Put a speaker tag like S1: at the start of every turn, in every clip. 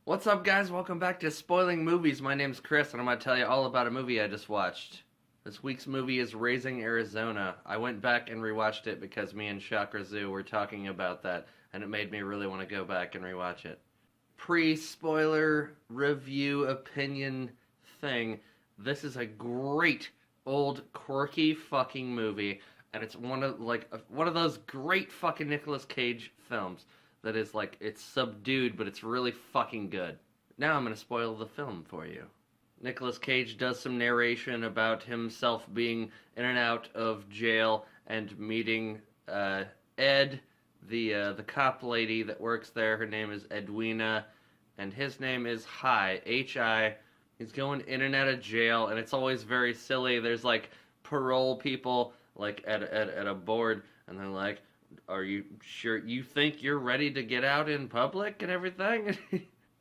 S1: What's up, guys? Welcome back to Spoiling Movies. My name's Chris, and I'm going to tell you all about a movie I just watched. This week's movie is Raising Arizona. I went back and rewatched it because me and Chakra Zoo were talking about that, and it made me really want to go back and rewatch it. Pre-spoiler review opinion thing. This is a great old quirky fucking movie, and it's one of those great fucking Nicolas Cage films that is it's subdued, but it's really fucking good. Now I'm going to spoil the film for you. Nicolas Cage does some narration about himself being in and out of jail and meeting Ed, the cop lady that works there. Her name is Edwina, and his name is Hi, H-I. He's going in and out of jail, and it's always very silly. There's parole people at a board, and they're like, "Are you sure you think you're ready to get out in public and everything?"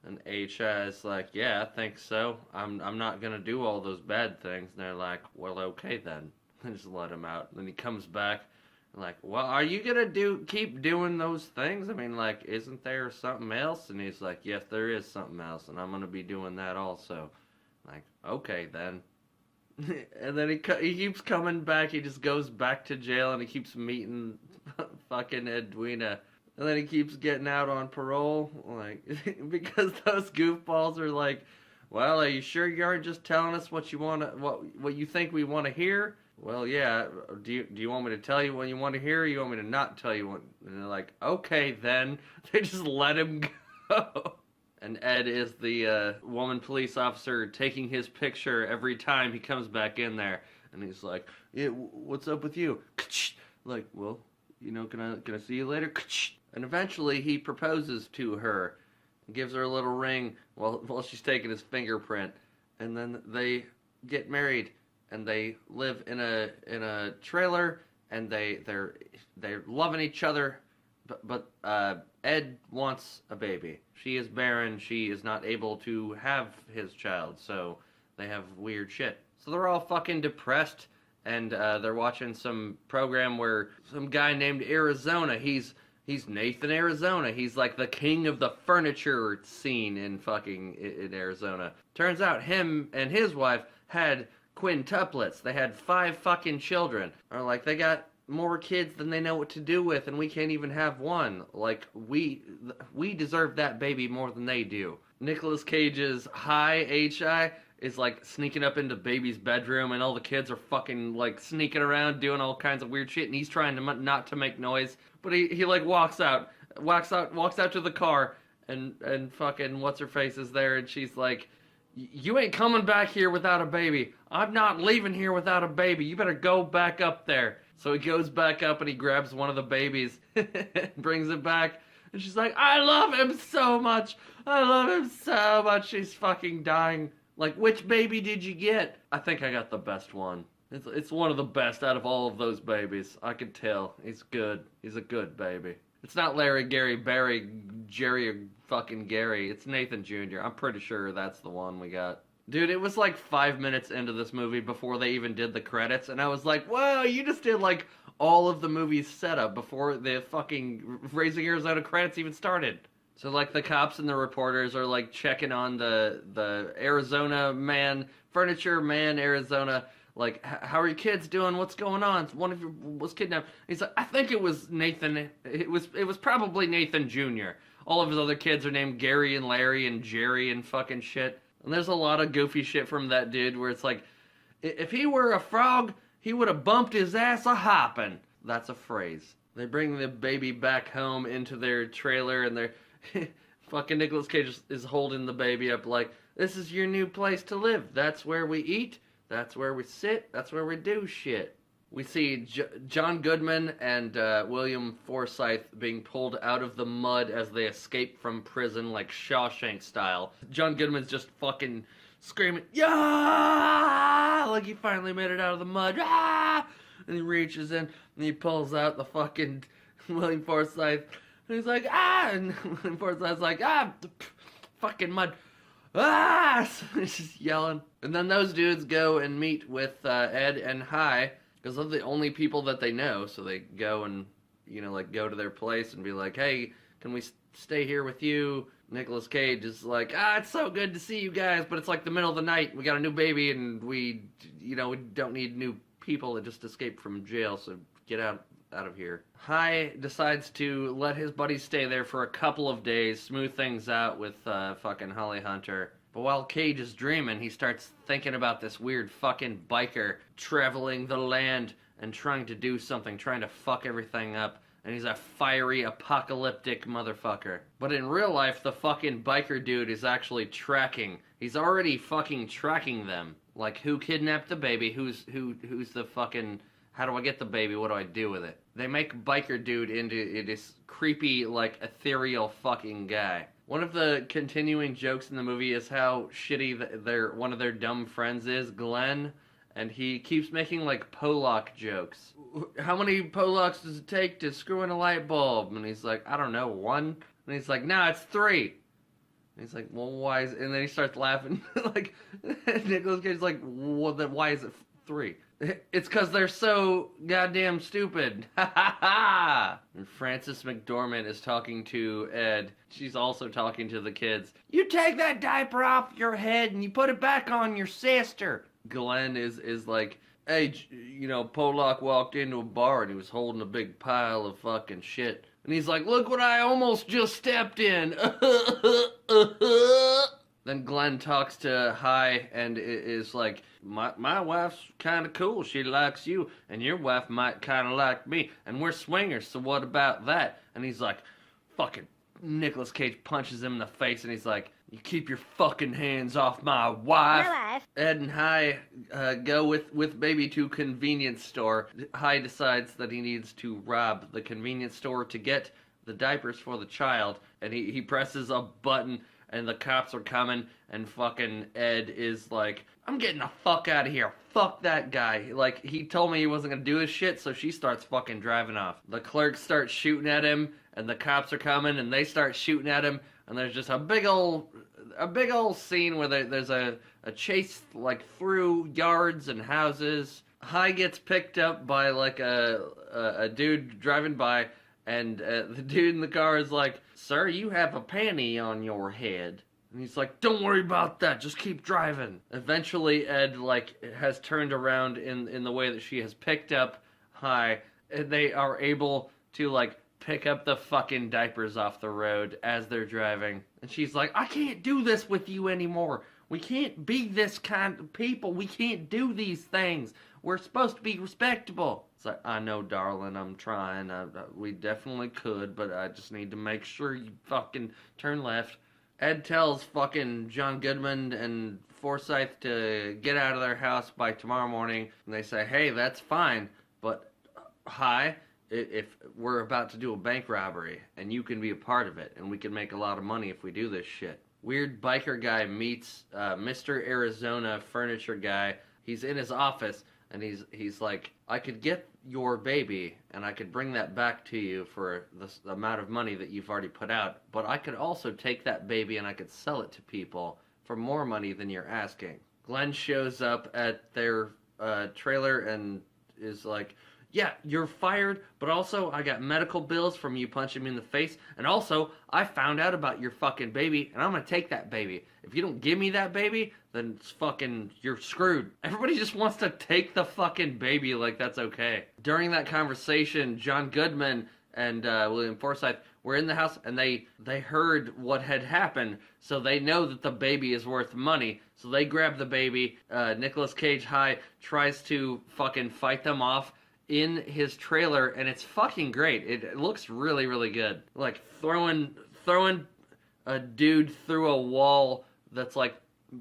S1: And H.I. is like, "Yeah, I think so. I'm not gonna do all those bad things." And they're like, "Well, okay then." And just let him out. And then he comes back, like, "Well, are you gonna keep doing those things? I mean, isn't there something else?" And he's like, "Yes, there is something else, and I'm gonna be doing that also." Like, okay then. And then he keeps coming back. He just goes back to jail, and he keeps meeting fucking Edwina. And then he keeps getting out on parole, because those goofballs are like, "Well, are you sure you aren't just telling us what you want to, what you think we want to hear?" "Well, yeah. Do you want me to tell you what you want to hear, or you want me to not tell you what?" And they're like, "Okay, then." They just let him go. And Ed is the woman police officer taking his picture every time he comes back in there. And he's like, "Yeah, what's up with you?" Like, "Well, can I see you later?" And eventually he proposes to her, gives her a little ring while she's taking his fingerprint, and then they get married, and they live in a trailer, and they're loving each other, but Ed wants a baby. She is barren. She is not able to have his child, so they have weird shit. So they're all fucking depressed, and they're watching some program where some guy named Arizona, he's Nathan Arizona. He's like the king of the furniture scene in Arizona. Turns out him and his wife had quintuplets. They had 5 fucking children. Or they got more kids than they know what to do with, and we can't even have one. We deserve that baby more than they do. Nicolas Cage's Hi, H.I. is sneaking up into baby's bedroom, and all the kids are fucking sneaking around doing all kinds of weird shit, and he's trying to not to make noise, but he walks out to the car, and fucking what's her face is there, and she's like, "You ain't coming back here without a baby. I'm not leaving here without a baby. You better go back up there." So he goes back up and he grabs one of the babies and brings it back. And she's like, "I love him so much. I love him so much." She's fucking dying. Like, "Which baby did you get?" "I think I got the best one. It's one of the best out of all of those babies. I can tell. He's good. He's a good baby." It's not Larry, Gary, Barry, Jerry, or fucking Gary. It's Nathan Jr. I'm pretty sure that's the one we got. Dude, it was 5 minutes into this movie before they even did the credits, and I was like, "Whoa, you just did all of the movie's setup before the fucking Raising Arizona credits even started." So the cops and the reporters are checking on the Arizona man, furniture man, Arizona. "How are your kids doing? What's going on? One of you was kidnapped." He's like, "I think it was Nathan. It was probably Nathan Jr. All of his other kids are named Gary and Larry and Jerry and fucking shit." And there's a lot of goofy shit from that dude where it's if he were a frog, he would have bumped his ass a hoppin'. That's a phrase. They bring the baby back home into their trailer, and they're fucking Nicolas Cage is holding the baby up "This is your new place to live. That's where we eat. That's where we sit. That's where we do shit." We see John Goodman and William Forsythe being pulled out of the mud as they escape from prison, Shawshank style. John Goodman's just fucking screaming, "Yeah!" He finally made it out of the mud. "Ah!" And he reaches in and he pulls out the fucking William Forsythe. And he's like, "Ah!" And William Forsythe's like, "Ah! Fucking mud. Ah!" So he's just yelling. And then those dudes go and meet with Ed and Hi, because they're the only people that they know. So they go and, go to their place and be like, "Hey, can we stay here with you?" Nicolas Cage is like, it's so good to see you guys, but it's like the middle of the night. We got a new baby, and we don't need new people that just escaped from jail, so get out of here. Hai decides to let his buddies stay there for a couple of days, smooth things out with fucking Holly Hunter. But while Cage is dreaming, he starts thinking about this weird fucking biker traveling the land and trying to do something, trying to fuck everything up. And he's a fiery, apocalyptic motherfucker. But in real life, the fucking biker dude is actually tracking. He's already fucking tracking them. Like, who kidnapped the baby? Who's the fucking... How do I get the baby? What do I do with it? They make biker dude into this creepy, like, ethereal fucking guy. One of the continuing jokes in the movie is how shitty one of their dumb friends is, Glenn. And he keeps making, like, Pollock jokes. How many Pollocks does it take to screw in a light bulb? And he's like, I don't know, 1? And he's like, no, it's 3. And he's like, well, why is... And then he starts laughing. Like, Nicolas Cage's like, well, then why is it 3? It's because they're so goddamn stupid. Ha ha ha! And Frances McDormand is talking to Ed. She's also talking to the kids. You take that diaper off your head and you put it back on your sister. Glenn is like, hey, Pollock walked into a bar and he was holding a big pile of fucking shit. And he's like, look what I almost just stepped in. Then Glenn talks to Hai and is like, my wife's kind of cool. She likes you, and your wife might kind of like me, and we're swingers, so what about that? And he's like, fucking Nicolas Cage punches him in the face, and he's like, you keep your fucking hands off my wife. My wife. Ed and Hai go with baby to convenience store. Hai decides that he needs to rob the convenience store to get the diapers for the child, and he presses a button, and the cops are coming, and fucking Ed is like, I'm getting the fuck out of here. Fuck that guy. Like, he told me he wasn't gonna do his shit, so she starts fucking driving off. The clerks start shooting at him, and the cops are coming, and they start shooting at him, and there's just a big old scene where there's a chase, like, through yards and houses. Hai gets picked up by, like, a dude driving by, and the dude in the car is like, sir, you have a panty on your head. And he's like, don't worry about that, just keep driving. Eventually, Ed, like, has turned around in the way that she has picked up Hai, and they are able to, like, pick up the fucking diapers off the road as they're driving. And she's like, I can't do this with you anymore. We can't be this kind of people. We can't do these things. We're supposed to be respectable. It's like, I know, darling, I'm trying. We definitely could, but I just need to make sure you fucking turn left. Ed tells fucking John Goodman and Forsyth to get out of their house by tomorrow morning. And they say, hey, that's fine, but Hai, if we're about to do a bank robbery, and you can be a part of it, and we can make a lot of money if we do this shit. Weird biker guy meets Mr. Arizona furniture guy. He's in his office, and he's like, I could get your baby, and I could bring that back to you for the amount of money that you've already put out, but I could also take that baby and I could sell it to people for more money than you're asking. Glenn shows up at their trailer and is like, yeah, you're fired, but also I got medical bills from you punching me in the face, and also I found out about your fucking baby, and I'm gonna take that baby. If you don't give me that baby, then it's fucking, you're screwed. Everybody just wants to take the fucking baby like that's okay. During that conversation, John Goodman and William Forsythe were in the house, and they heard what had happened, so they know that the baby is worth money, so they grab the baby. Nicolas Cage Hai tries to fucking fight them off in his trailer, and it's fucking great. It looks really, really good. Like, throwing a dude through a wall that's like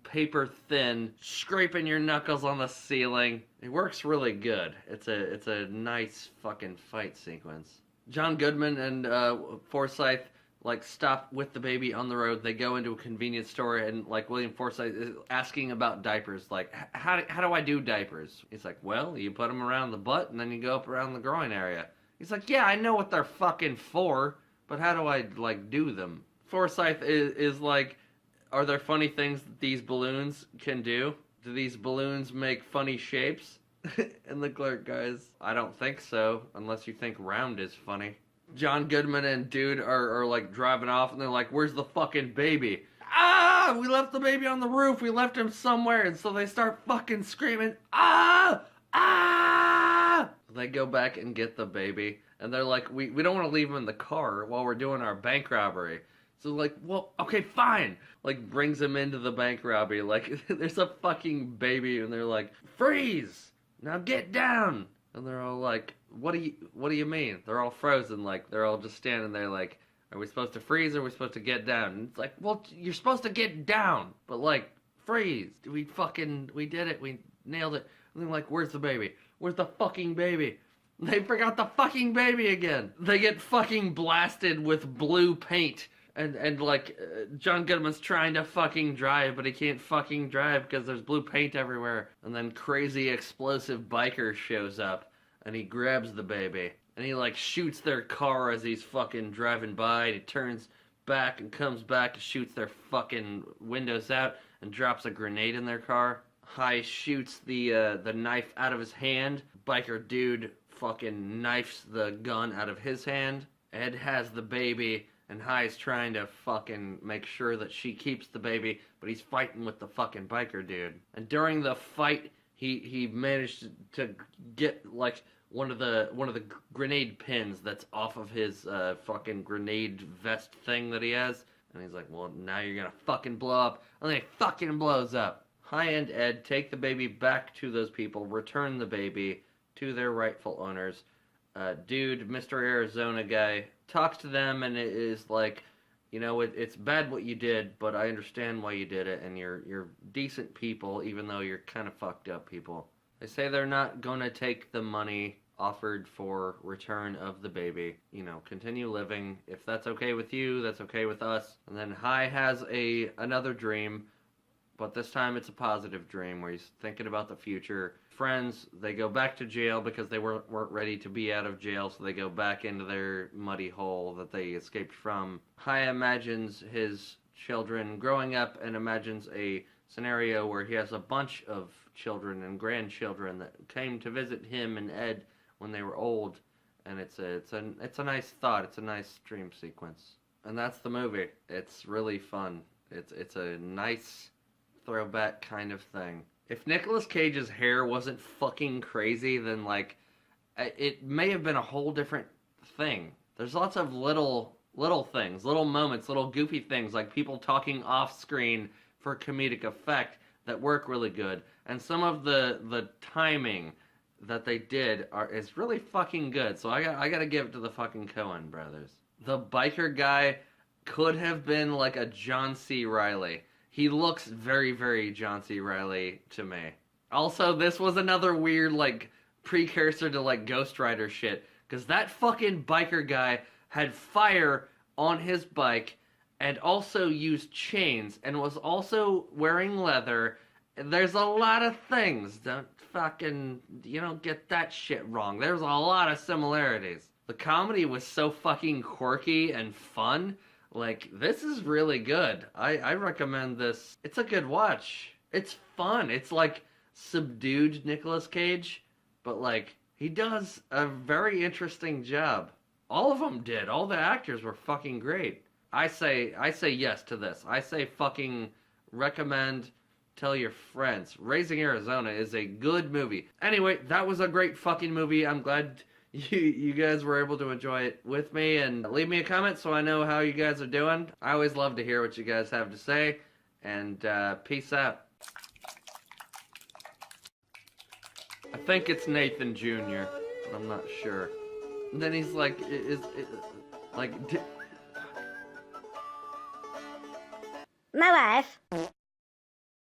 S1: paper thin, scraping your knuckles on the ceiling. It works really good. It's a nice fucking fight sequence. John Goodman and Forsythe like stop with the baby on the road. They go into a convenience store, and like William Forsythe is asking about diapers. Like, how do I do diapers? He's like, well, you put them around the butt and then you go up around the groin area. He's like, yeah, I know what they're fucking for, but how do I like do them? Forsythe is like, are there funny things that these balloons can do? Do these balloons make funny shapes? And the clerk goes, I don't think so, unless you think round is funny. John Goodman and dude are like driving off, and they're like, "Where's the fucking baby?" Ah, we left the baby on the roof. We left him somewhere, and so they start fucking screaming, "Ah, ah!" They go back and get the baby, and they're like, "We don't want to leave him in the car while we're doing our bank robbery." So like, well, okay, fine. Like brings him into the bank robbery. Like there's a fucking baby, and they're like, "Freeze! Now get down!" And they're all like, what do you mean? They're all frozen, like they're all just standing there like, are we supposed to freeze or are we supposed to get down? And it's like, well, you're supposed to get down, but like, freeze. We did it, we nailed it. And they're like, where's the baby? Where's the fucking baby? They forgot the fucking baby again. They get fucking blasted with blue paint. And like, John Goodman's trying to fucking drive, but he can't fucking drive because there's blue paint everywhere. And then crazy explosive biker shows up, and he grabs the baby. And he like shoots their car as he's fucking driving by, and he turns back and comes back and shoots their fucking windows out and drops a grenade in their car. High shoots the knife out of his hand. Biker dude fucking knifes the gun out of his hand. Ed has the baby, and High's trying to fucking make sure that she keeps the baby, but he's fighting with the fucking biker dude. And during the fight, he managed to get like one of the grenade pins that's off of his fucking grenade vest thing that he has. And he's like, well, now you're gonna fucking blow up. And then he fucking blows up. High and Ed take the baby back to those people, return the baby to their rightful owners. Dude, Mr. Arizona guy, talks to them and it is like, you know, it's bad what you did, but I understand why you did it, and you're decent people, even though you're kind of fucked up people. They say they're not gonna take the money offered for return of the baby. You know, continue living. If that's okay with you, that's okay with us. And then High has another dream, but this time it's a positive dream where he's thinking about the future. Friends, they go back to jail because they weren't ready to be out of jail, so they go back into their muddy hole that they escaped from. High imagines his children growing up and imagines a scenario where he has a bunch of children and grandchildren that came to visit him and Ed when they were old, and it's a nice thought. It's a nice dream sequence, and that's the movie. It's really fun. It's a nice throwback kind of thing. If Nicolas Cage's hair wasn't fucking crazy, then like it may have been a whole different thing. There's lots of little things, little moments, little goofy things, like people talking off screen for comedic effect that work really good. And some of the timing that they did is really fucking good. So I gotta give it to the fucking Coen brothers. The biker guy could have been like a John C. Reilly. He looks very, very John C. Reilly to me. Also, this was another weird, like, precursor to, like, Ghost Rider shit. Because that fucking biker guy had fire on his bike and also used chains and was also wearing leather. There's a lot of things. Don't get that shit wrong. There's a lot of similarities. The comedy was so fucking quirky and fun. Like, this is really good. I recommend this. It's a good watch. It's fun. It's like subdued Nicolas Cage, but like, he does a very interesting job. All of them did. All the actors were fucking great. I say yes to this. I say fucking recommend, tell your friends. Raising Arizona is a good movie. Anyway, that was a great fucking movie. I'm glad you guys were able to enjoy it with me, and leave me a comment so I know how you guys are doing. I always love to hear what you guys have to say, and peace out. I think it's Nathan Jr., but I'm not sure. And then he's like,
S2: My wife.